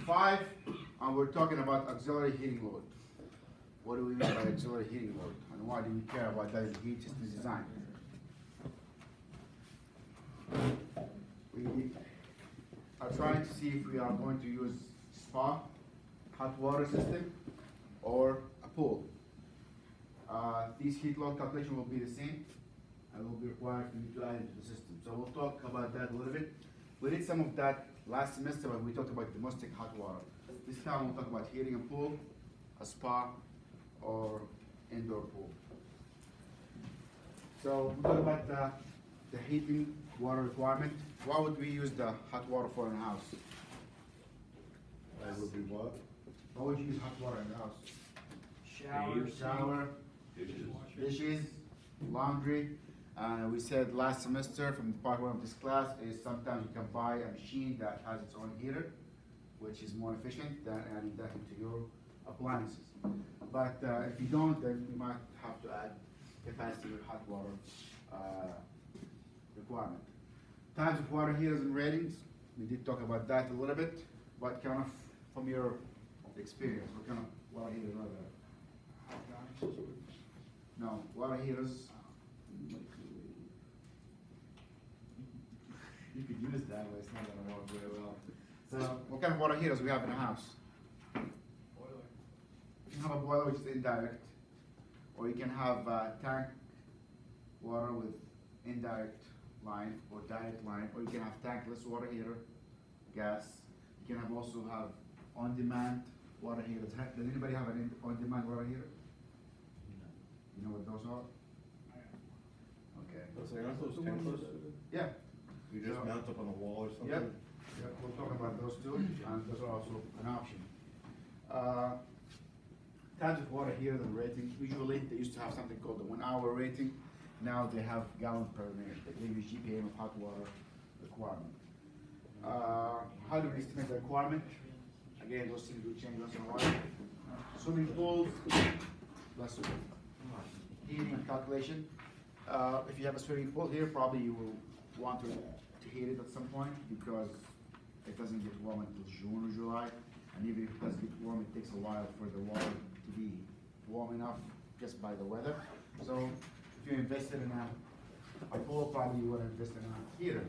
5, and we're talking about auxiliary heating load. What do we mean by auxiliary heating load, and why do we care about that in heat system design? We are trying to see if we are going to use spa, hot water system, or a pool. These heat load calculation will be the same, and will be required for you to add into the system. So we'll talk about that a little bit. We did some of that last semester when we talked about domestic hot water. This time we'll talk about heating a pool, a spa, or indoor pool. So we'll talk about the heating water requirement. What would we use the hot water for in the house? That would be what? What would you use hot water in the house? Shower, dishes, laundry. We said last semester from part 1 of this class is sometimes you can buy a machine that has its own heater, which is more efficient than adding that into your appliances. But if you don't, then you might have to add capacity with hot water requirement. Types of water heaters and ratings, we did talk about that a little bit. What kind of, from your experience, what kind of water heaters are there? No, water heaters. You could use that, but it's not gonna work very well. So, what kind of water heaters we have in the house? Boiler. You can have a boiler which is indirect, or you can have tank water with indirect line or direct line, or you can have tankless water heater, gas. You can also have on-demand water heaters. Does anybody have an on-demand water heater? You know what those are? Okay. Those aren't those tankless? Yeah. You just So- mount up on a wall or something? Yep. Yep, we'll talk about those two, and those are also an option. Types of water heaters and rating. Usually, they used to have something called the 1-hour rating. Now they have gallon per minute. They give you GPM of hot water requirement. How do we estimate the requirement? Again, those things will change once in a while. Swimming pools, less heating calculation. If you have a swimming pool here, probably you will want to heat it at some point because it doesn't get warm until June or July. And even if it does get warm, it takes a while for the water to be warm enough just by the weather. So if you invested in a pool, probably you want to invest in a heater.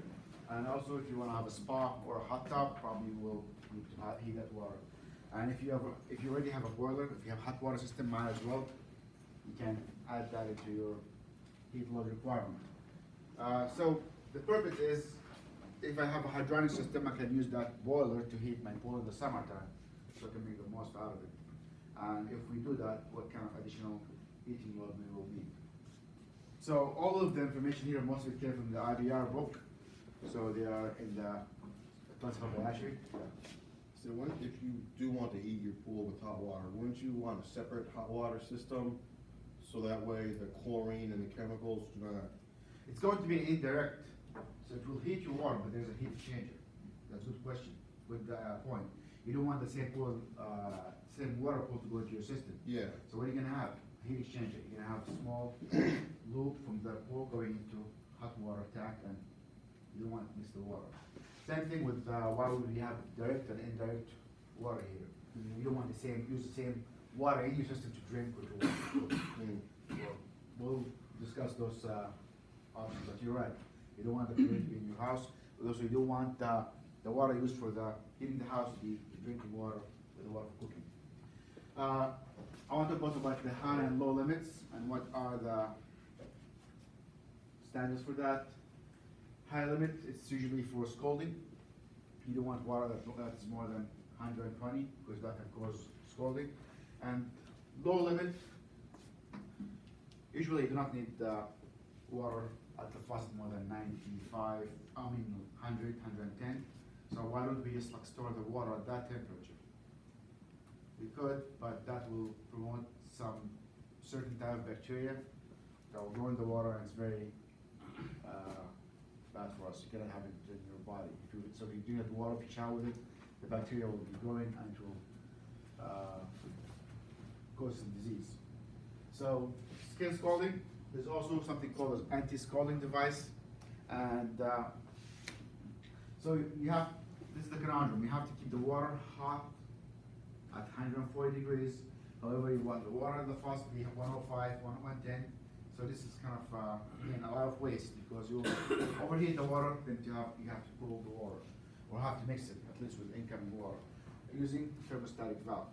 And also if you want to have a spa or a hot tub, probably you will need to heat that water. And if you already have a boiler, if you have hot water system, might as well, you can add that into your heat load requirement. So the purpose is, if I have a hydronic system, I can use that boiler to heat my pool in the summertime, so I can make the most out of it. And if we do that, what kind of additional heating load we will need. So all of the information here, most of it came from the IBR book, so they are in the classified biology. So if you do want to heat your pool with hot water, wouldn't you want a separate hot water system? So that way the chlorine and the chemicals do not. It's going to be indirect, so it will heat your water, but there's a heat exchanger. That's a good question, good point. You don't want the same pool, same water pool to go into your system. Yeah. So what are you gonna have? A heat exchanger. You're gonna have a small loop from the pool going into hot water tank, and you don't want to mix the water. Same thing with why would we have direct and indirect water heater? You don't want use the same water in your system to drink or to water. We'll discuss those options, but you're right. You don't want the chlorine to be in your house, but also you don't want the water used for the heating the house to be drinking water with the water for cooking. I want to talk about the high and low limits and what are the standards for that. High limit, it's usually for scalding. You don't want water that's more than 120 because that can cause scalding. And low limit, usually you do not need water at the faucet more than 100, 110. So why don't we just store the water at that temperature? We could, but that will promote some certain type of bacteria that will go in the water, and it's very bad for us. You cannot have it in your body. So if you do have water, if you shower with it, the bacteria will be growing and it will cause some disease. So skin scalding, there's also something called an anti-scalding device, and so you have this is the conundrum. You have to keep the water hot at 140 degrees. However, you want the water in the faucet to be 105, 110. So this is kind of again, a lot of waste because you overheat the water, then you have to cool the water, or have to mix it at least with incoming water using thermostatic valve.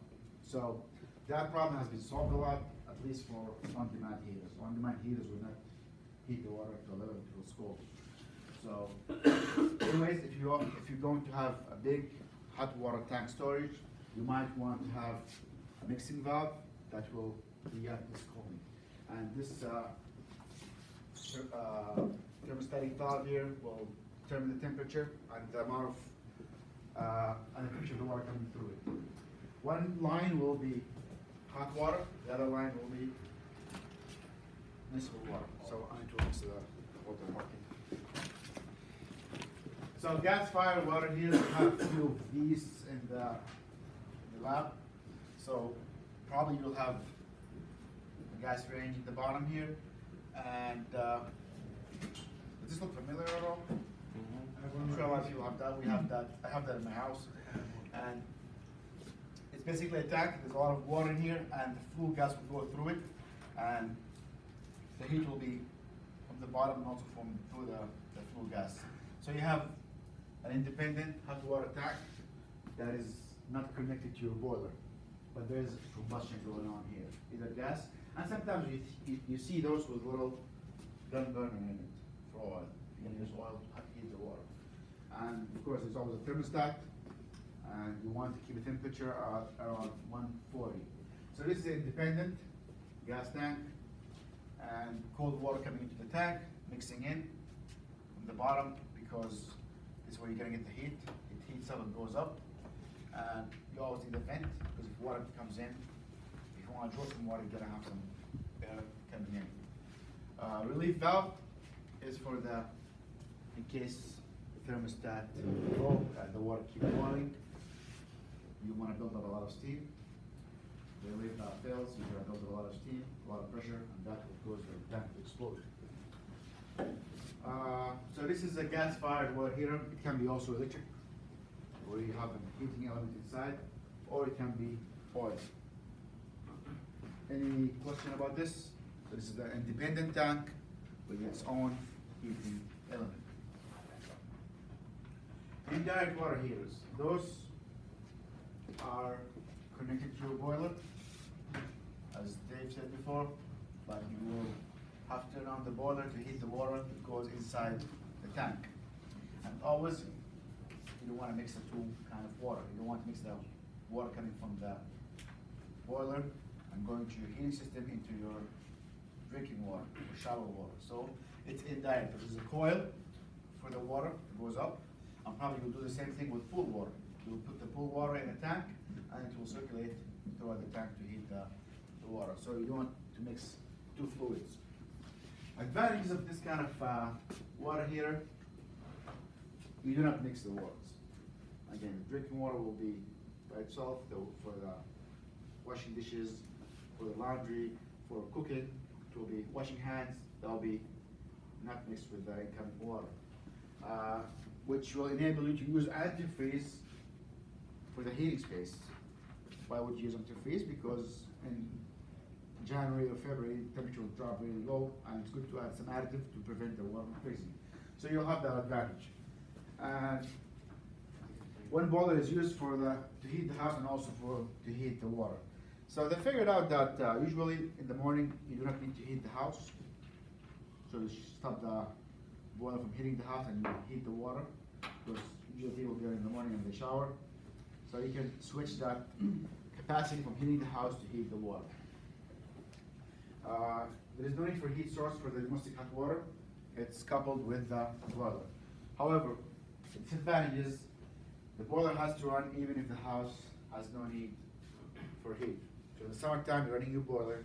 So that problem has been solved a lot, at least for on-demand heaters. On-demand heaters will not heat the water to a level it will scald. So, anyways, if you're going to have a big hot water tank storage, you might want to have a mixing valve that will react this scalding. And this thermostatic valve here will determine the temperature and the amount of and the temperature of the water coming through it. One line will be hot water, the other line will be municipal water. So I need to mix the water marking. So gas-fired water heaters have a few of these in the lab. So probably you'll have the gas range at the bottom here. And does this look familiar at all? I'm sure a lot of people have that. We have that. I have that in my house. And it's basically a tank. There's a lot of water in here, and the flue gas will go through it, and the heat will be from the bottom and also from through the flue gas. So you have an independent hot water tank that is not connected to your boiler, but there is combustion going on here, either gas, and sometimes you see those with little gun burner in it for oil. You can use oil to heat the water. And of course, there's always a thermostat, and you want to keep the temperature at around 140. So this is an independent gas tank, and cold water coming into the tank, mixing in from the bottom, because this is where you're gonna get the heat. It heats up and goes up, and you always need a vent, because if water comes in, if you want to draw some water, you're gonna have some air coming in. Relief valve is for in case the thermostat low and the water keeps boiling, you want to build up a lot of steam. The relief valve fails, you're going to build up a lot of steam, a lot of pressure, and that will cause the tank to explode. So this is a gas-fired water heater. It can be also electric, where you have a heating element inside, or it can be oil. Any question about this? So this is the independent tank with its own heating element. Indirect water heaters. Those are connected to your boiler, as Dave said before, but you will have to turn on the boiler to heat the water that goes inside the tank. And always, you don't want to mix the two kind of water. You don't want to mix the water coming from the boiler and going to your heating system into your drinking water or shower water. So it's indirect. There's a coil for the water that goes up, and probably you'll do the same thing with pool water. You'll put the pool water in a tank, and it will circulate throughout the tank to heat the water. So you don't want to mix two fluids. Advantages of this kind of water heater: you do not mix the waters. Again, drinking water will be by itself. For the washing dishes, for the laundry, for cooking, it will be washing hands. They'll be not mixed with the incoming water, which will enable you to use antifreeze for the heating space. Why would you use antifreeze? Because in January or February, temperature will drop really low, and it's good to add some additive to prevent the water from freezing. So you'll have that advantage. And one boiler is used to heat the house and also to heat the water. So they figured out that usually in the morning you do not need to heat the house. So you stop the boiler from heating the house and you heat the water, because usually people get in the morning and they shower. So you can switch that capacity from heating the house to heat the water. There is no need for heat source for the domestic hot water. It's coupled with the boiler. However, its advantage is the boiler has to run even if the house has no need for heat. So in the summertime, you're running your boiler,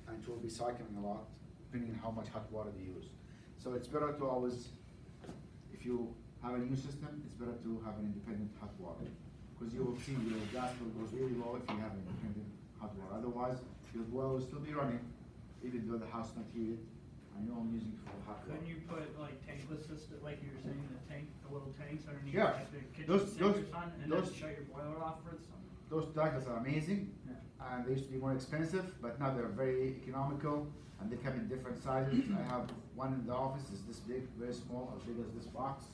and it will be cycling a lot, depending on how much hot water you use. So it's better to always, if you have a new system, it's better to have an independent hot water, because you will see your gas bill goes really low if you have an independent hot water. Otherwise, your boiler will still be running, even though the house is not heated, I know I'm using it for hot water. Couldn't you put like tankless system, like you were saying, the little tanks underneath Yeah. like the kitchen Those- sink or those- something, and those- then shut your boiler off for the summer? Those tankers are amazing, Yeah. and they used to be more expensive, but now they're very economical, and they come in different sizes. I have one in the office, is this big, very small, as big as this box,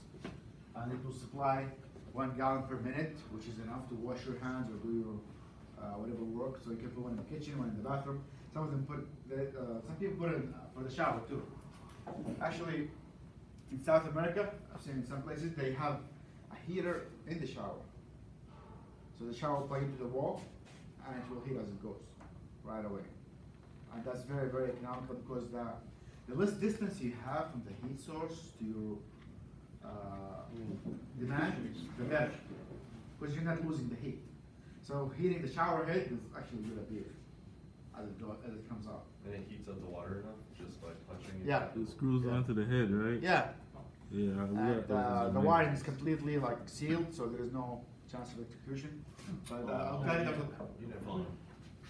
and it will supply 1 gallon per minute, which is enough to wash your hands or do your whatever work. So you can put one in the kitchen, one in the bathroom. Some of them some people put it for the shower too. Actually, in South America, I've seen in some places they have a heater in the shower. So the shower will plug into the wall, and it will heat as it goes, right away. And that's very, very economical because the less distance you have from the heat source to your demand, the better, because you're not losing the heat. So heating the shower head is actually a good idea as it comes out. And it heats up the water enough just by touching it? Yeah. It screws Yeah. onto the head, right? Yeah, Yeah. and the wiring is completely like sealed, so there is no chance of electrocution. But I'll tell you that. You never know.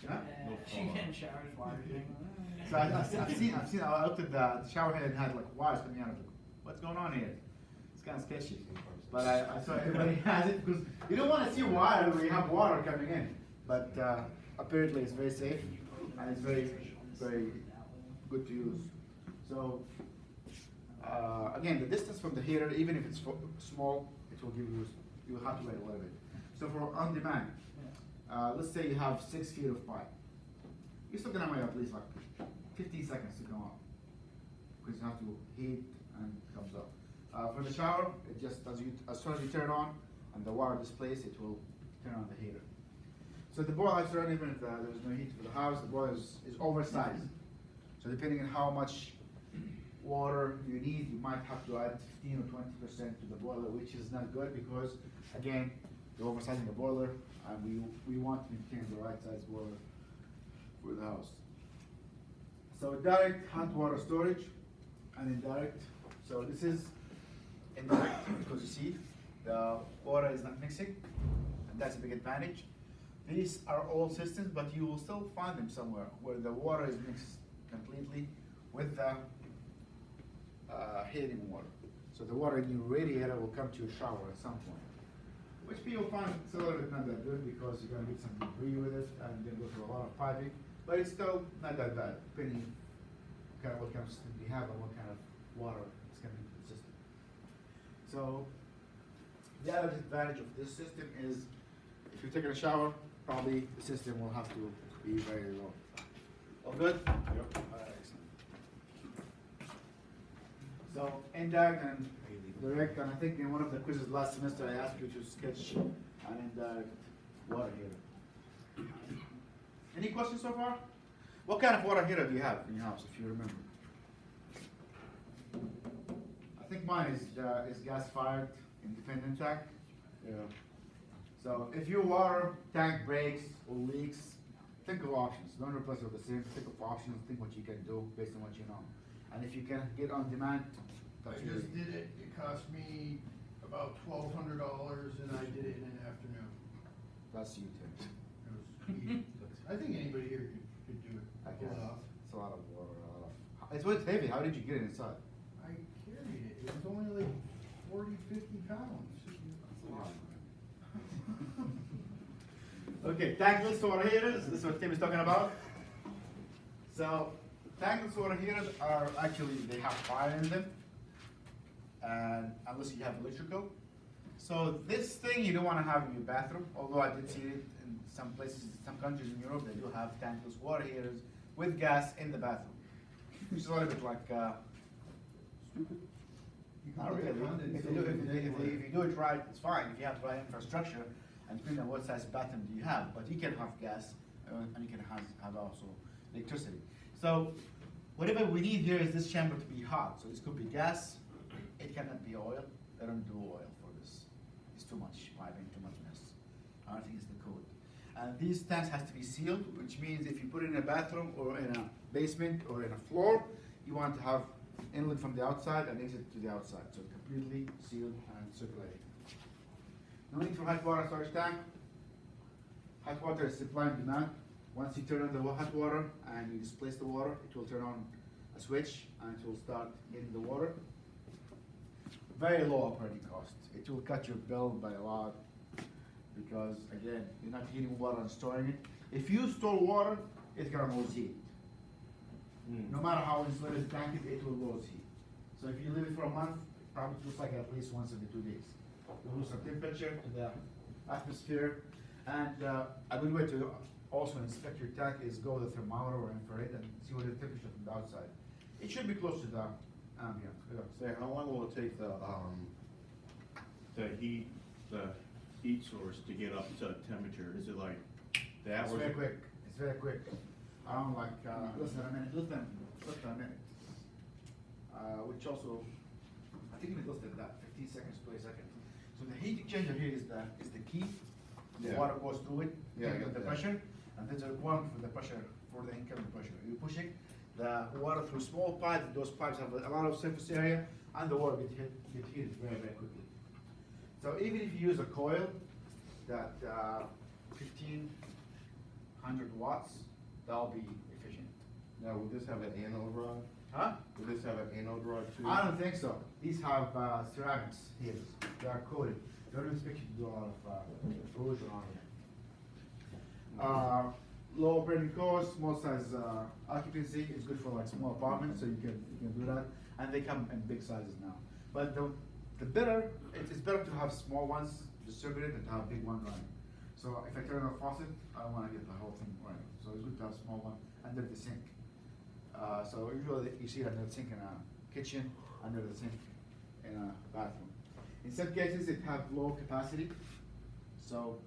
Yeah? She can showers, water thing. So I've seen, I looked at the shower head and had like wires coming out of it. What's going on here? It's kind of sketchy. But I saw everybody has it because you don't want to see wire where you have water coming in. But apparently it's very safe and it's very, very good to use. So again, the distance from the heater, even if it's small, it will give you, you'll have to wait a little bit. So for on demand, let's say you have 6 feet of pipe. You're still gonna wait at least like 15 seconds to come up because you have to heat and it comes up. For the shower, it just as soon as you turn on and the water displays, it will turn on the heater. So the boiler has to run even if there's no heat for the house. The boiler is oversized. So depending on how much water you need, you might have to add 15 or 20% to the boiler, which is not good because again, you're oversizing the boiler, and we want to maintain the right size boiler for the house. So direct hot water storage and indirect. So this is indirect because you see the water is not mixing, and that's a big advantage. These are old systems, but you will still find them somewhere where the water is mixed completely with the heating water. So the water in your radiator will come to your shower at some point, which people find it's a little bit not that good because you're gonna get some debris with it and you're gonna go through a lot of piping, but it's still not that bad, depending what kind of system you have and what kind of water is coming into the system. So the other advantage of this system is if you're taking a shower, probably the system will have to be very low. All good? Yep. All right, excellent. So indirect and direct, and I think in one of the quizzes last semester I asked you to sketch an indirect water heater. Any questions so far? What kind of water heater do you have in your house, if you remember? I think mine is gas-fired independent tank. Yeah. So if your water tank breaks or leaks, think of options. Don't replace it with the same. Think of options. Think what you can do based on what you know. And if you can get on demand, I that's just really- did it, it cost me about $1,200 and I did it in an afternoon. that's you, Tim. It was sweet. I think anybody here could do it, I pull guess. it off. It's a lot of water, it's heavy. How did you get it inside? I carried it, it was only like 40, 50 pounds. Okay, tankless water heaters, this is what Tim is talking about. So, tankless water heaters are actually, they have fire in them, and unless you have electrical. So this thing you don't want to have in your bathroom, although I did see it in some places, some countries in Europe, they do have tankless water heaters with gas in the bathroom. Which is a little bit like, Stupid. You can not put really. that on If and you do, so if it's you anywhere. do it right, it's fine. If you have the right infrastructure, and depending on what size bathroom do you have, but you can have gas, and you can have also electricity. So, whatever we need here is this chamber to be hot. So this could be gas, it cannot be oil. They don't do oil for this. It's too much piping, too much mess. I don't think it's the code. And these tanks has to be sealed, which means if you put it in a bathroom or in a basement or in a floor, you want to have inlet from the outside and exit to the outside. So completely sealed and circulating. No need for hot water storage tank. Hot water is supply and demand. Once you turn on the hot water and you displace the water, it will turn on a switch and it will start hitting the water. Very low operating cost. It will cut your bill by a lot because again, you're not heating water and storing it. If you store water, it's gonna lose heat. No matter how insulated the tank is, it will lose heat. So if you leave it for a month, it probably feels like at least once every 2 days. You lose some temperature to the atmosphere. And a good way to also inspect your tank is go with a thermometer or infrared and see what the temperature from the outside. It should be close to the ambient. Yeah. Say, how long will it take the heat source to get up to temperature? Is it like that? It's very quick. It's very quick. Around like less than a minute. Less than a minute. Which also, I think it less than that. 15 seconds, 20 seconds. So the heat exchanger here is the key. The Yeah. water goes through it, Yeah, I with get the that. pressure, and there's a requirement for the pressure, for the incoming pressure. You push it, the water through small pipes, those pipes have a lot of surface area, and the water get heated very, very quickly. So even if you use a coil that 1500 watts, that'll be efficient. Now, would this have an anode rod? Huh? Would this have an anode rod too? I don't think so. These have ceramics here. They are coated. They don't expect you to do a lot of corrosion on them. Low operating cost, small size occupancy is good for like small apartments, so you can do that. And they come in big sizes now. But the better, it's better to have small ones distributed than to have big one running. So if I turn on a faucet, I don't want to get the whole thing running. So it's good to have a small one under the sink. So usually you see it under the sink in a kitchen, under the sink in a bathroom. In some cases, it have low capacity. So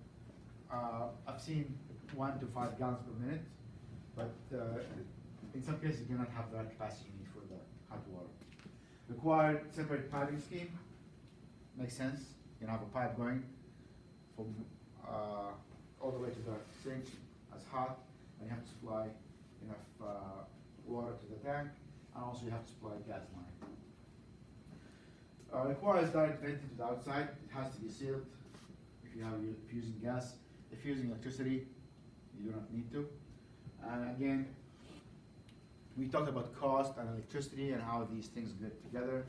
I've seen 1 to 5 gallons per minute, but in some cases, you cannot have that capacity you need for the hot water. Required separate piping scheme. Makes sense. You can have a pipe going from all the way to the sink as hot, and you have to supply enough water to the tank, and also you have to supply gas line. Requires direct venting to the outside. It has to be sealed if you're using gas. If you're using electricity, you do not need to. And again, we talked about cost and electricity and how these things get together.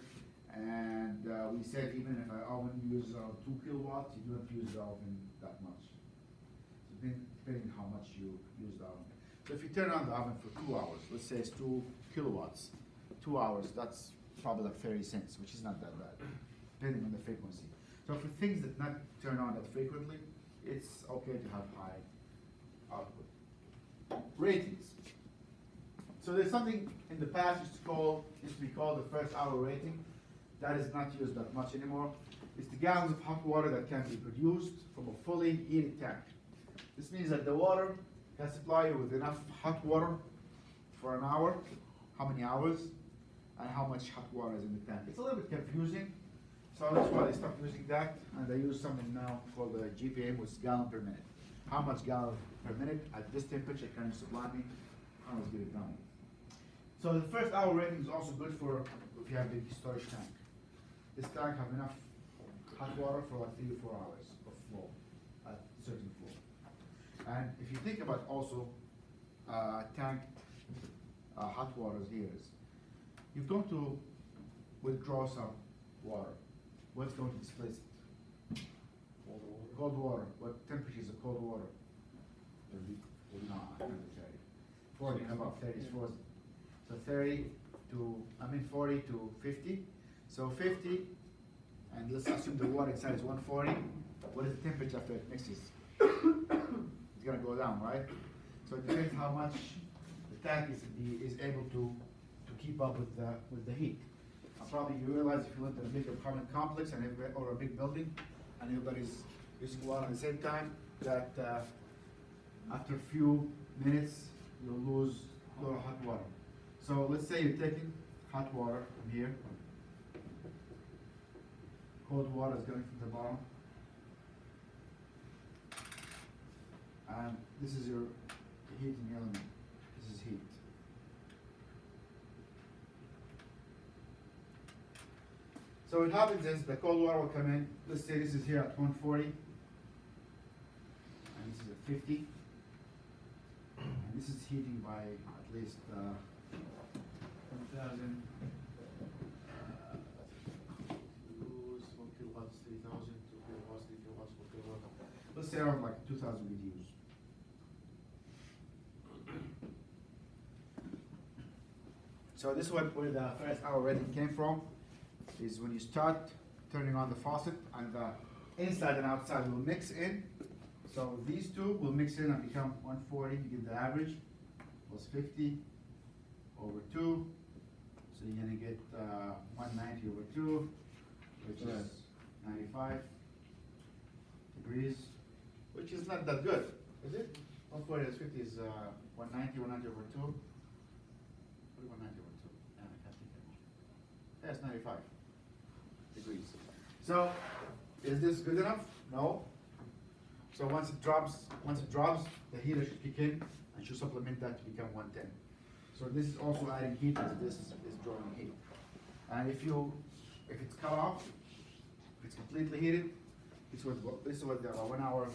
And we said even if an oven uses 2 kilowatts, you do not use the oven that much. So depending on how much you use the oven. So if you turn on the oven for 2 hours, let's say it's 2 kilowatts, 2 hours, that's probably like 30 cents, which is not that bad, depending on the frequency. So for things that not turn on that frequently, it's okay to have high output. Ratings. So there's something in the past used to be called the first hour rating. That is not used that much anymore. It's the gallons of hot water that can be produced from a fully heated tank. This means that the water can supply you with enough hot water for an hour, how many hours, and how much hot water is in the tank. It's a little bit confusing, so that's why they stopped using that, and they use something now called the GPM, which is gallon per minute. How much gallon per minute at this temperature can you supply me? How much get it done? So the first hour rating is also good for if you have a big storage tank. This tank have enough hot water for like 3 to 4 hours of flow at certain flow. And if you think about also tank hot waters here is, you're going to withdraw some water. What's going to displace it? Cold water. What temperature is the cold water? 30. No, I can't tell you. 40, above 30 is frozen. So 40 to 50. So 50, and let's assume the water inside is 140. What is the temperature after it mixes? It's gonna go down, right? So it depends how much the tank is able to keep up with the heat. Probably you realize if you live in a big apartment complex or a big building, and everybody's using water at the same time, that after a few minutes you'll lose a lot of hot water. So let's say you're taking hot water from here. Cold water is going from the bottom. And this is your heating element. This is heat. So what happens is the cold water will come in. Let's say this is here at 140. And this is at 50. And this is heating by at least 2,000. Use 1 kilowatts, 3,000, 2 kilowatts, 3 kilowatts, 4 kilowatts. Let's say around like 2,000 BTUs. So this is where the first hour rating came from, is when you start turning on the faucet and the inside and outside will mix in. So these two will mix in and become 140, you get the average, plus 50 over 2. So you're gonna get 190 over 2, which is 95 degrees, which is not that good, is it? 140 is 50 is 190, 190 over 2. What is 190 over 2? Yeah, I can't think of it. That's 95 degrees. So, is this good enough? No. So once it drops, the heater should kick in and should supplement that to become 110. So this is also adding heat as this is drawing heat. And if it's cut off, if it's completely heated, this is what the 1 hour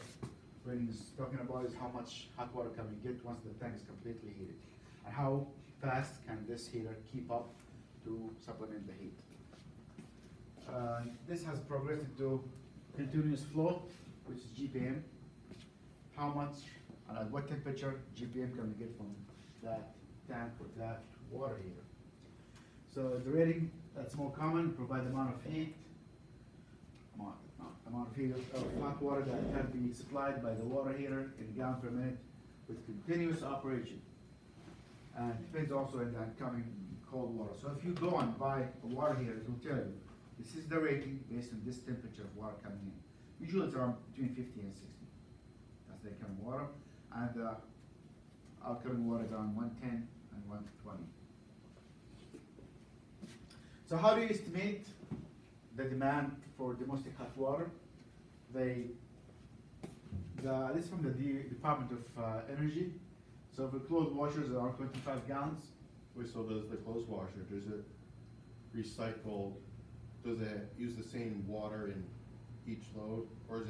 rating is talking about, is how much hot water can we get once the tank is completely heated. And how fast can this heater keep up to supplement the heat. This has progressed into continuous flow, which is GPM. How much and at what temperature GPM can we get from that tank or that water heater? So the rating that's more common provide the amount of heat, amount of heat of hot water that can be supplied by the water heater in gallon per minute with continuous operation. And it depends also on the incoming cold water. So if you go and buy a water heater, it will tell you this is the rating based on this temperature of water coming in. Usually it's around between 50 and 60. That's the incoming water. And the outgoing water is around 110 and 120. So how do you estimate the demand for domestic hot water? This is from the Department of Energy. So for clothes washers, there are 25 gallons. Wait, so does the clothes washer, does it recycle, does it use the same water in each load? Or is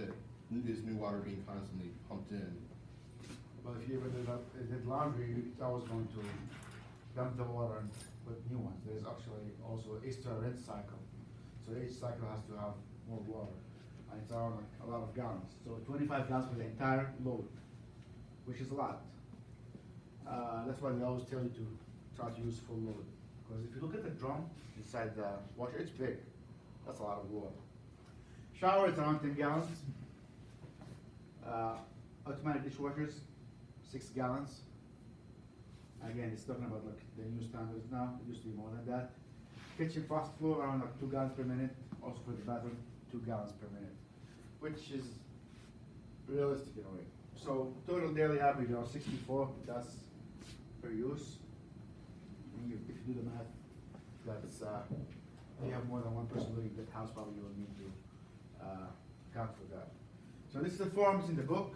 new water being constantly pumped in? But if you ever did laundry, it's always going to dump the water and put new ones. There's actually also extra rinse cycle. So each cycle has to have more water. And it's around like a lot of gallons. So 25 gallons for the entire load, which is a lot. That's why they always tell you to try to use full load. Because if you look at the drum inside the water, it's big. That's a lot of water. Shower is around 10 gallons. Automatic dishwashers, 6 gallons. Again, it's talking about like the new standards now. It used to be more than that. Kitchen faucet flow around like 2 gallons per minute. Also for the bathroom, 2 gallons per minute, which is realistic in a way. So total daily average are 64. That's per use. If you do the math, that's if you have more than one person living in that house, probably you will need to account for that. So this is the forms in the book.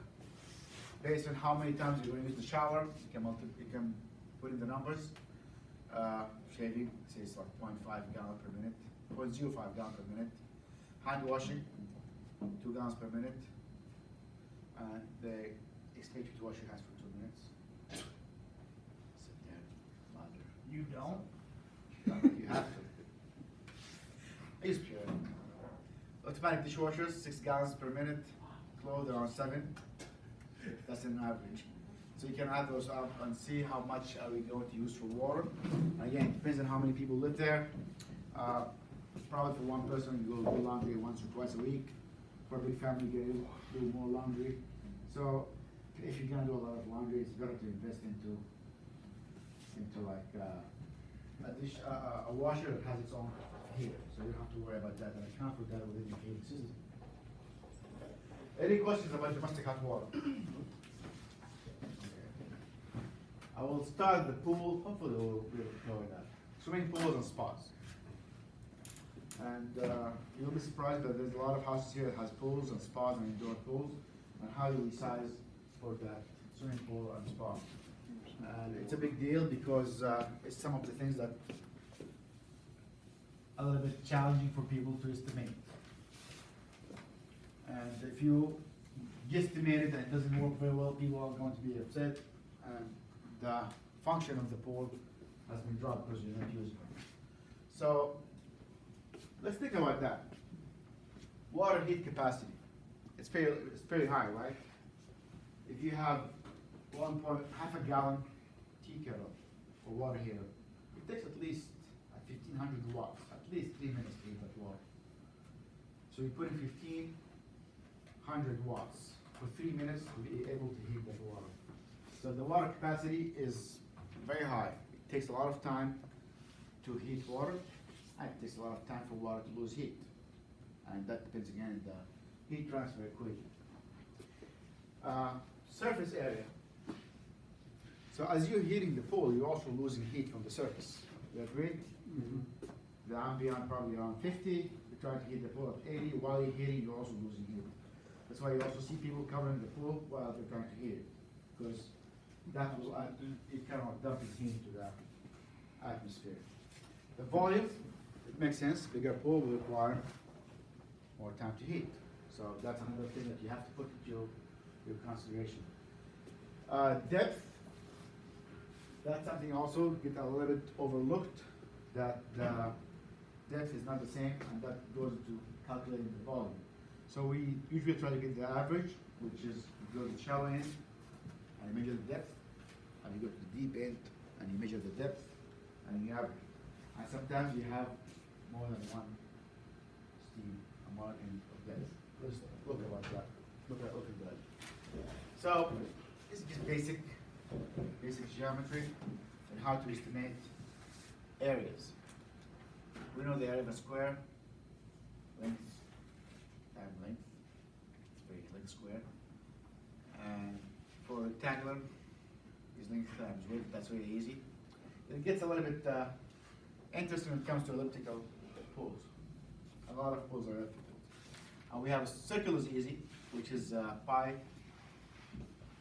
Based on how many times you're going to use the shower, you can put in the numbers. Shaving, say it's like 0.5 gallon per minute, 0.05 gallon per minute. Hand washing, 2 gallons per minute. They expect you to wash your hands for 2 minutes. Sit there, lather. You don't? You have to. It's pure. Automatic dishwashers, 6 gallons per minute. Clothes around 7. That's an average. So you can add those up and see how much are we going to use for water. Again, it depends on how many people live there. Probably for one person, you will do laundry once or twice a week. For a big family, you do more laundry. So if you're gonna do a lot of laundry, it's better to invest into like a washer that has its own heater, so you don't have to worry about that and account for that within your heating system. Any questions about domestic hot water? I will start the pool. Hopefully we'll be able to cover that. Swimming pools and spas. And you'll be surprised that there's a lot of houses here that has pools and spas and indoor pools. And how do we size for that swimming pool and spa? And it's a big deal because it's some of the things that a little bit challenging for people to estimate. And if you guesstimate it and it doesn't work very well, people are going to be upset. And the function of the pool has been dropped because you're not using it. So, let's think about that. Water heat capacity. It's very high, right? If you have half a gallon tea kettle or water heater, it takes at least 1500 watts, at least 3 minutes to heat that water. So you put in 1500 watts for 3 minutes to be able to heat that water. So the water capacity is very high. It takes a lot of time to heat water, and it takes a lot of time for water to lose heat. And that depends again on the heat transfer equation. Surface area. So as you're heating the pool, you're also losing heat from the surface. You agree? The ambient probably around 50. You're trying to heat the pool at 80. While you're heating, you're also losing heat. That's why you also see people covering the pool while they're trying to heat it, because that will it kind of dumping heat into the atmosphere. The volume, it makes sense. Bigger pool will require more time to heat. So that's another thing that you have to put into your consideration. Depth, that's something also get a little bit overlooked, that the depth is not the same, and that goes into calculating the volume. So we usually try to get the average, which is you go to the shallow end and you measure the depth, and you go to the deep end and you measure the depth and you average. And sometimes you have more than one steam and one end of depth. Let's look about that. Look at that. So this is just basic geometry and how to estimate areas. We know the area of a square, length times length, very length square. And for rectangular, is length times width. That's very easy. It gets a little bit interesting when it comes to elliptical pools. A lot of pools are elliptical. And we have circle is easy, which is pi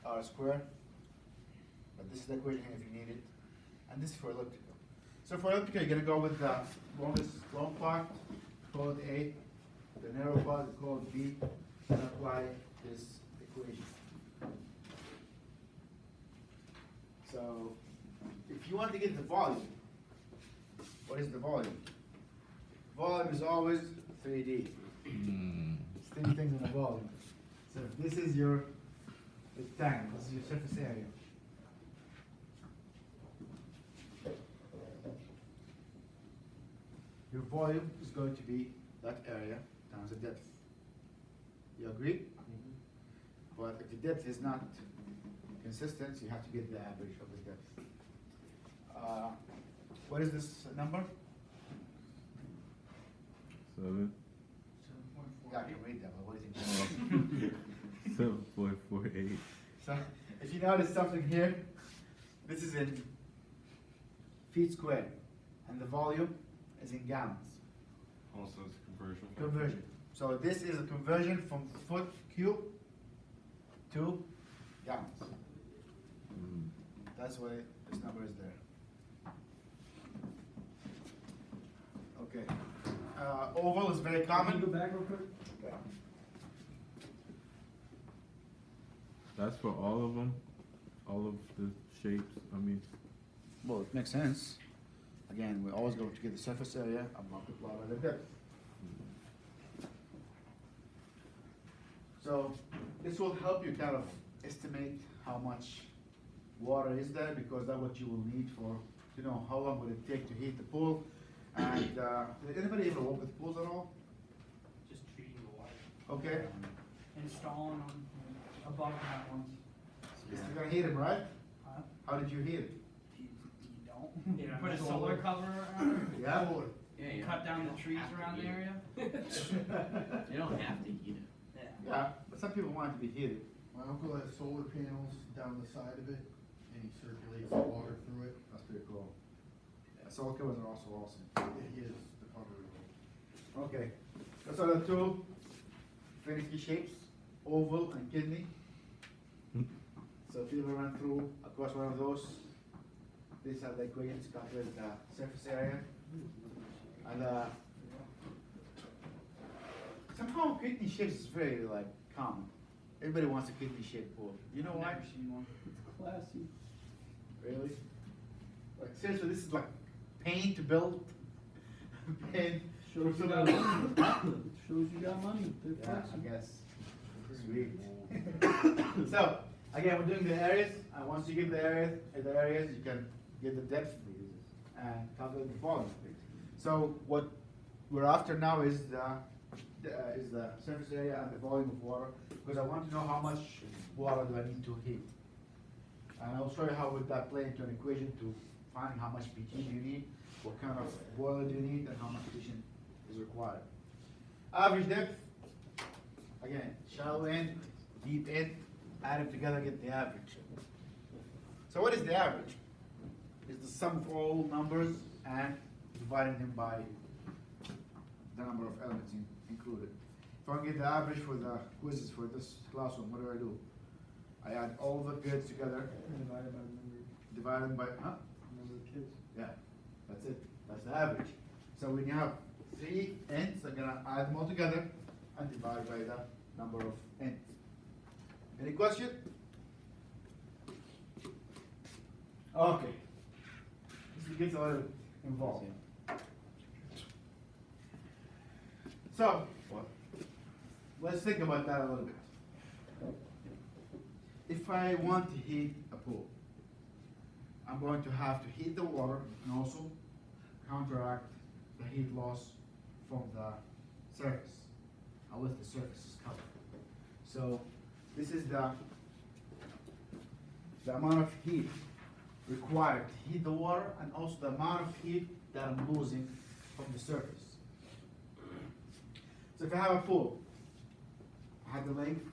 r square. But this is the equation if you need it. And this is for elliptical. So for elliptical, you're going to go with the long part, call it A. The narrow part is called B. And apply this equation. So if you want to get the volume, what is the volume? Volume is always 3D. It's 3 things in a volume. So this is your rectangle, this is your surface area. Your volume is going to be that area times the depth. You agree? But if the depth is not consistent, you have to get the average of the depth. What is this number? 7. Yeah, I can read that, but what do you think? 7.48. So if you notice something here, this is in feet squared, and the volume is in gallons. Also, it's conversion. Conversion. So this is a conversion from foot cube to gallons. That's why this number is there. Okay. Oval is very common. Can you go back real quick? Yeah. That's for all of them? All of the shapes? I mean, Well, it makes sense. Again, we always go to get the surface area and multiply by the depth. So this will help you kind of estimate how much water is there, because that's what you will need for, you know, how long will it take to heat the pool. And did anybody ever work with pools at all? Just treating the water. Okay. Installing them above ground ones. You're gonna heat them, right? Huh? How did you heat it? You don't. You put a solar cover around it. Yeah? You cut down the trees around the area. You don't have to heat it. Yeah. Yeah, but some people want it to be heated. My uncle has solar panels down the side of it, and he circulates the water through it. That's pretty cool. Solar covers are also awesome. He is the cover. Okay, those are the two finicky shapes, oval and kidney. So if you ever run through across one of those, these are the equations to calculate the surface area. And somehow kidney shapes is very like common. Everybody wants a kidney shaped pool. You know why? Never seen one. Classy. Really? Like seriously, this is like paint to build. Paint. Shows you got money. Shows you got money. They're Yeah, I flexing. guess. Sweet. So, again, we're doing the areas, and once you give the areas, you can get the depth and calculate the volume. So, what we're after now is the surface area and the volume of water, because I want to know how much water do I need to heat. And I'll show you how would that play into an equation to find how much BTU do you need, what kind of boiler do you need, and how much heating is required. Average depth, again, shallow end, deep end, add them together, get the average. So what is the average? It's the sum of all numbers and dividing them by the number of elements included. If I want to get the average for the quizzes for this classroom, what do? I add all the grades together, Divided by the number, divide them by, number of kids. yeah, that's it, that's the average. So when you have 3 ends, I'm gonna add them all together and divide by the number of ends. Any question? Okay. This gets a little involved. So, let's think about that a little bit. If I want to heat a pool, I'm going to have to heat the water and also counteract the heat loss from the surface. I'll let the surface cover. So this is the amount of heat required to heat the water and also the amount of heat that I'm losing from the surface. So if I have a pool, I have the length,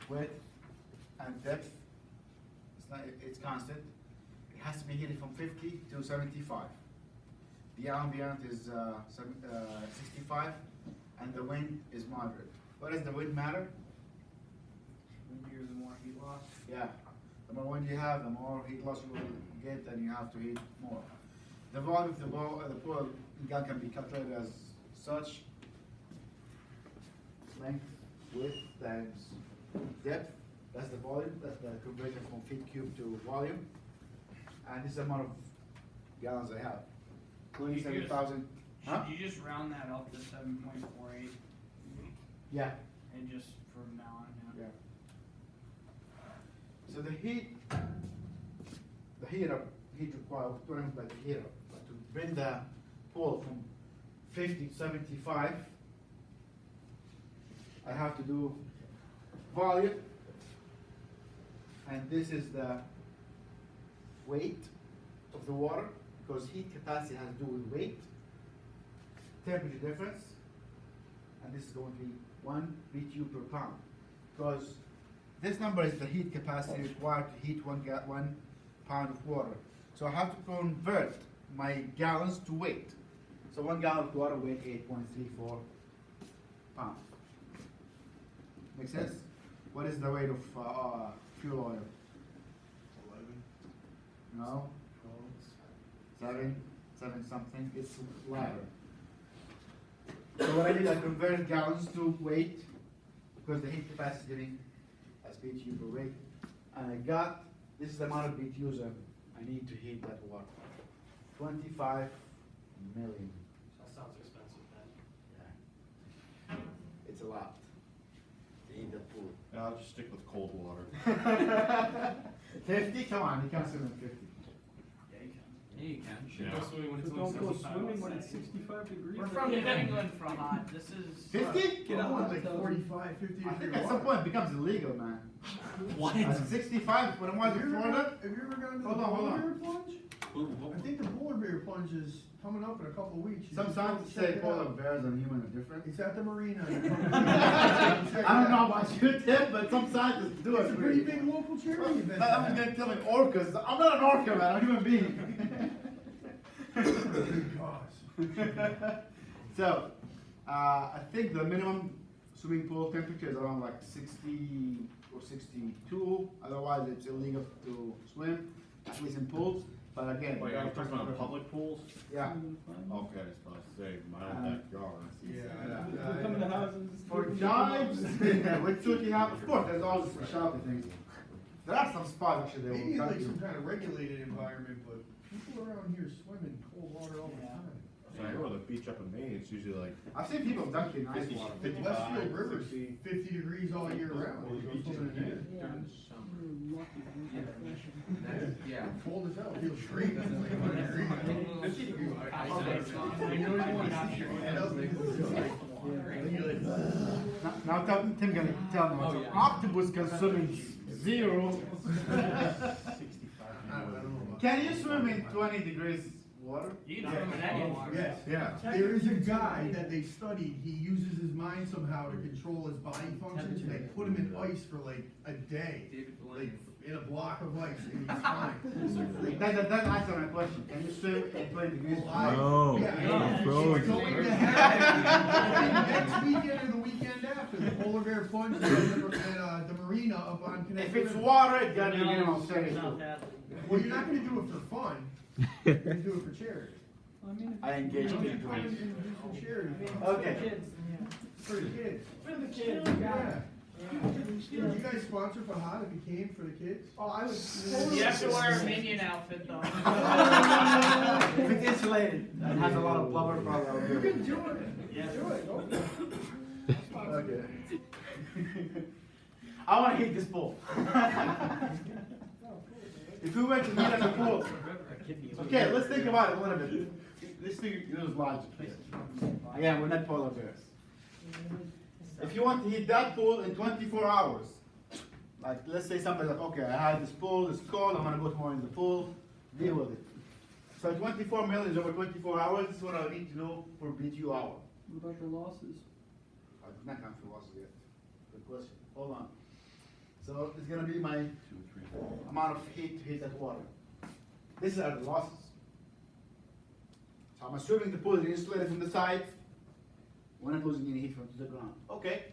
width, and depth. It's constant. It has to be heated from 50 to 75. The ambient is 65, and the wind is moderate. What does the wind matter? Windier, the more heat loss. Yeah, the more wind you have, the more heat loss you will get, and you have to heat more. The volume of the pool again can be calculated as such: length, width times depth. That's the volume. That's the conversion from feet cubed to volume. And this is the amount of gallons I have. 27,000. Huh? Should you just round that up to 7.48 Yeah. and just from now on? Yeah. So the heat required, like the heater, to bring the pool from 50 to 75, I have to do volume, and this is the weight of the water, because heat capacity has to do with weight, temperature difference, and this is going to be 1 BTU per pound, because this number is the heat capacity required to heat 1 pound of water. So I have to convert my gallons to weight. So 1 gallon of water weighs 8.34 pounds. Make sense? What is the weight of fuel oil? 11. No? 7 something. It's lighter. So what I did, I converted gallons to weight because the heat capacity is giving as BTU per weight, and I got this is the amount of BTUs I need to heat that water. 25 million. That sounds expensive, man. Yeah. It's a lot to heat the pool. Yeah, I'll just stick with cold water. 50? Come on, you can't swim in 50. Yeah, you can. Yeah, you can. Yeah. Go swimming when it's But only don't go 75 swimming when outside. it's 65 degrees. We're from Yeah. England for hot. This is 50? Get out Like of the 45, 50 I degree think at some water. point it becomes illegal, man. What? At 65, when I was Have in you ever Florida, gone- have you ever gone to the Hold on, hold polar on. bear plunge? I think the polar bear plunge is coming up in a couple of weeks. You some just have to scientists check say it polar out. bears and humans are different. It's at the marina. I don't know about you, Tim, but some scientists do It's it. a pretty big local charity event. I'm gonna tell me orcas. I'm not an orca, man. I'm a human being. Good cause. So, I think the minimum swimming pool temperature is around like 60 or 62. Otherwise, it's illegal to swim, at least in pools. But again, Wait, are you talking about public pools? yeah. Okay, I was about to say, my own backyard. We're coming to houses. For dives, with you have, of course, there's always specialty things. There are some spots actually that Maybe will like cut some you. kind of regulated environment, but People around here swimming cold water all the Yeah. time. So I go to the beach up in Maine, it's usually like I've seen people dunking in ice 50, water. 55, Westfield River's 60. 50 degrees all year round. You go swimming in there. Yeah. Cold as hell, feels great. It's like 100 degrees. And those things are like, and you're like, Now Tim gonna tell me, Oh, yeah. octopus consuming zero. I don't know about Can you swim in 20 degrees water? You can swim in any water. Yes. Yeah. There is a guy that they studied, he uses his mind somehow to control his body functions, and they put him in ice for like a day, like in a block of ice, and he's fine. That answers my question. Can you swim in 20 degrees water? No, Yeah, it's it's frozen. going to happen next weekend or the weekend after, the polar bear plunge at the marina up on Connecticut. If it's water, it gotta be No, minimum it's 32. not that. Well, you're not gonna do it for fun, you're gonna do it for charity. I engaged Don't you in try and 20. do for charity? Okay. For the kids. For the kids, Yeah. Would you guys sponsor Fahad if he came for the kids? Oh, I would. You have to wear a minion outfit though. If it's insulated and has a lot of blubber, probably I'll do it. do it. Yeah. Do it, go for it. Okay. I wanna hit this pool. If we went to meet at the pool, okay, let's think about it a little bit. Let's use logic here. Again, we're not polar bears. If you want to hit that pool in 24 hours, like let's say somebody's like, okay, I have this pool, it's cold, I'm gonna go tomorrow in the pool, deal with it. So 24 million is over 24 hours, this is what I need to know per BTU hour. What about the losses? I did not come to losses yet. Good question. Hold on. So it's gonna be my amount of heat to hit that water. These are the losses. So I'm assuming the pool is insulated from the side. We're not losing any heat from the ground. Okay.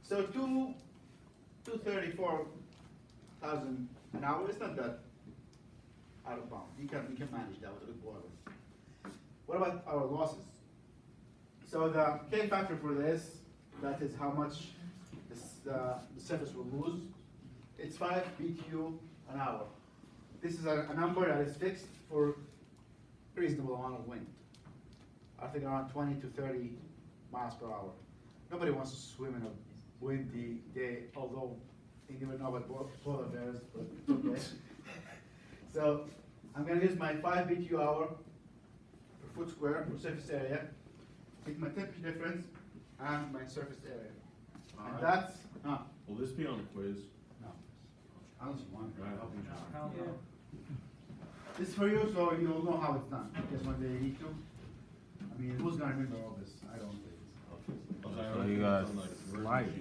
So 234,000 an hour is not that out of bounds. You can manage that with good water. What about our losses? So the K factor for this, that is how much the surface will lose. It's 5 BTU an hour. This is a number that is fixed for reasonable amount of wind. I think around 20 to 30 miles per hour. Nobody wants to swim in a windy day, although you never know about polar bears, but it's okay. So I'm gonna use my 5 BTU hour per foot square for surface area, take my temperature difference and my surface area. And that's, Will this be on the quiz? no, unless you want. Right. Hell no. This is for you, so you'll know how it's done, because when they need to. I mean, who's gonna remember all this? I don't think. So you guys slide.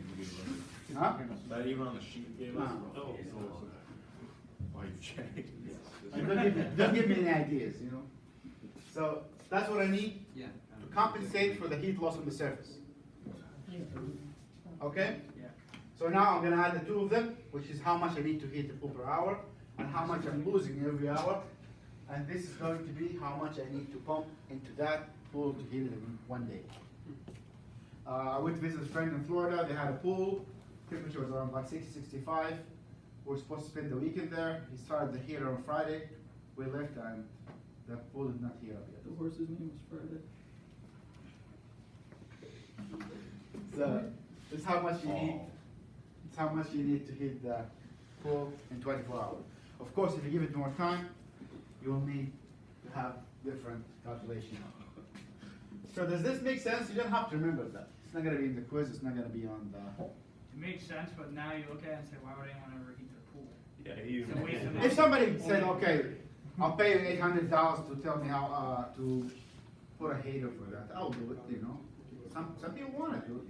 Huh? Is that even on the sheet you gave us? No. Oh, so why you changed? Don't give me any ideas, you know? So, that's what I need Yeah. to compensate for the heat loss on the surface. Okay? Yeah. So now I'm gonna add the two of them, which is how much I need to heat the pool per hour, and how much I'm losing every hour. And this is going to be how much I need to pump into that pool to heat it in one day. I went to visit a friend in Florida, they had a pool, temperature was around like 60, 65. We were supposed to spend the weekend there. He started the heater on Friday. We left and the pool did not heat up yet. The horse's name was Friday. So this is how much you need. It's how much you need to heat the pool in 24 hours. Of course, if you give it more time, you will need to have different calculations. So does this make sense? You don't have to remember that. It's not going to be in the quiz. It's not going to be on the. It makes sense, but now you look at it and say, why would anyone ever heat their pool? Yeah, you. It's a waste of If somebody said, okay, I'll pay you $800 to tell me how to put a heater for that, I'll do it. You know, some people want to do it.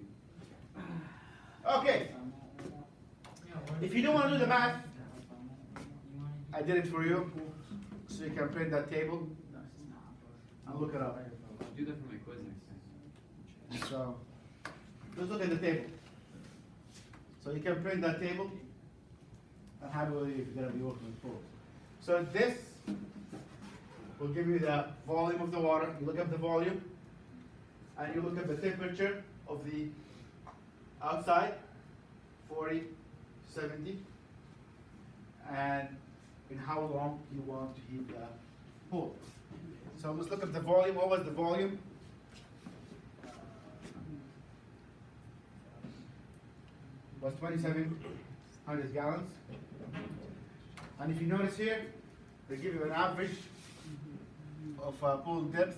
Okay. If you don't want to do the math, I did it for you, so you can print that table and look it up. I'll do that for my quiz next time. So, let's look at the table. So you can print that table and have it with you if you're gonna be working with pools. So this will give you the volume of the water. You look up the volume and you look at the temperature of the outside, 40, 70, and in how long you want to heat the pool. So let's look at the volume. What was the volume? Was 2,700 gallons. And if you notice here, they give you an average of pool depth,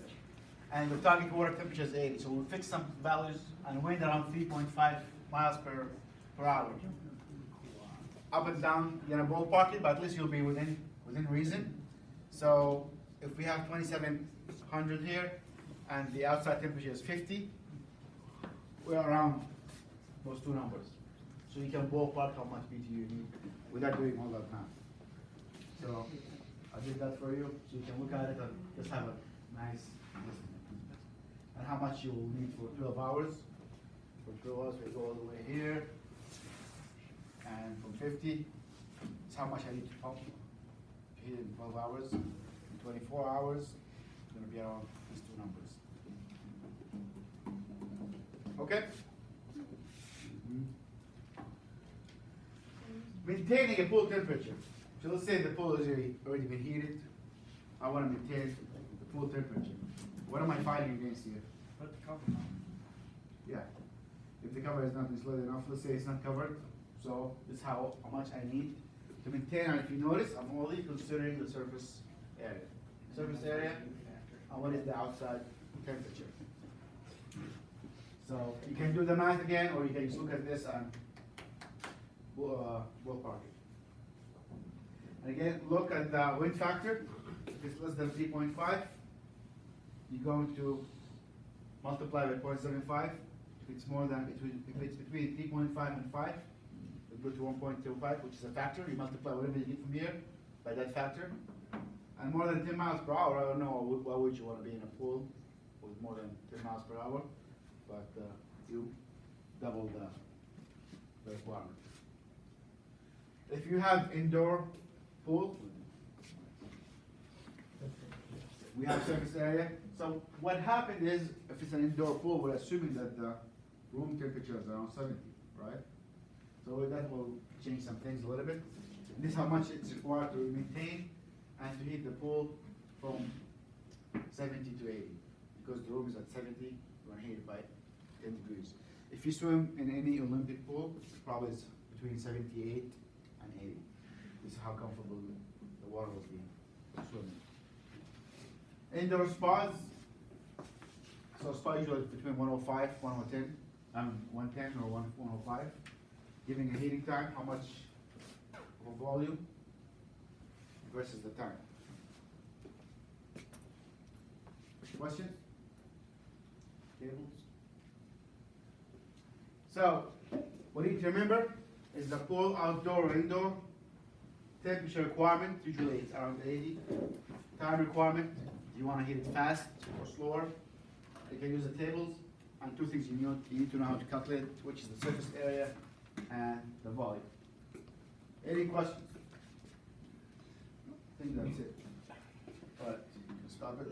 and the target water temperature is 80. So we'll fix some values and wind around 3.5 miles per hour. Up and down, you're gonna ballpark it, but at least you'll be within reason. So if we have 2,700 here, and the outside temperature is 50, we're around those two numbers. So you can ballpark how much BTU you need without doing all that math. So I did that for you, so you can look at it and just have a nice estimate. And how much you will need for 12 hours. For 12 hours, we go all the way here. And from 50, it's how much I need to pump to heat it in 12 hours. In 24 hours, it's gonna be around these two numbers. Okay? Maintaining a pool temperature. So let's say the pool is already been heated. I want to maintain the pool temperature. What am I fighting against here? Put the cover on. Yeah. If the cover is not insulated enough, let's say it's not covered. So this is how much I need to maintain. And if you notice, I'm only considering the surface area. Surface area, and what is the outside temperature. So you can do the math again, or you can just look at this and ballpark it. And again, look at the wind factor. If it's less than 3.5, you're going to multiply by 0.75. If it's more than, if it's between 3.5 and 5, you go to 1.25, which is a factor. You multiply whatever you get from here by that factor. And more than 10 miles per hour, I don't know why would you want to be in a pool with more than 10 miles per hour, but you double the requirement. If you have indoor pool, we have surface area. So what happened is, if it's an indoor pool, we're assuming that the room temperature is around 70, right? So that will change some things a little bit. This is how much it's required to maintain and to heat the pool from 70 to 80. Because the room is at 70, we're gonna heat it by 10 degrees. If you swim in any Olympic pool, it's probably between 78 and 80. This is how comfortable the water will be swimming. Indoor spas, so spa usually between 105, 110, 110 or 105. Giving a heating time, how much of a volume versus the time. Questions? Tables? So, what you need to remember is the pool, outdoor or indoor, temperature requirement, usually it's around 80. Time requirement, do you want to heat it fast or slower? You can use the tables, and two things you need to know how to calculate, which is the surface area and the volume. Any questions? I think that's it. All right, stop it.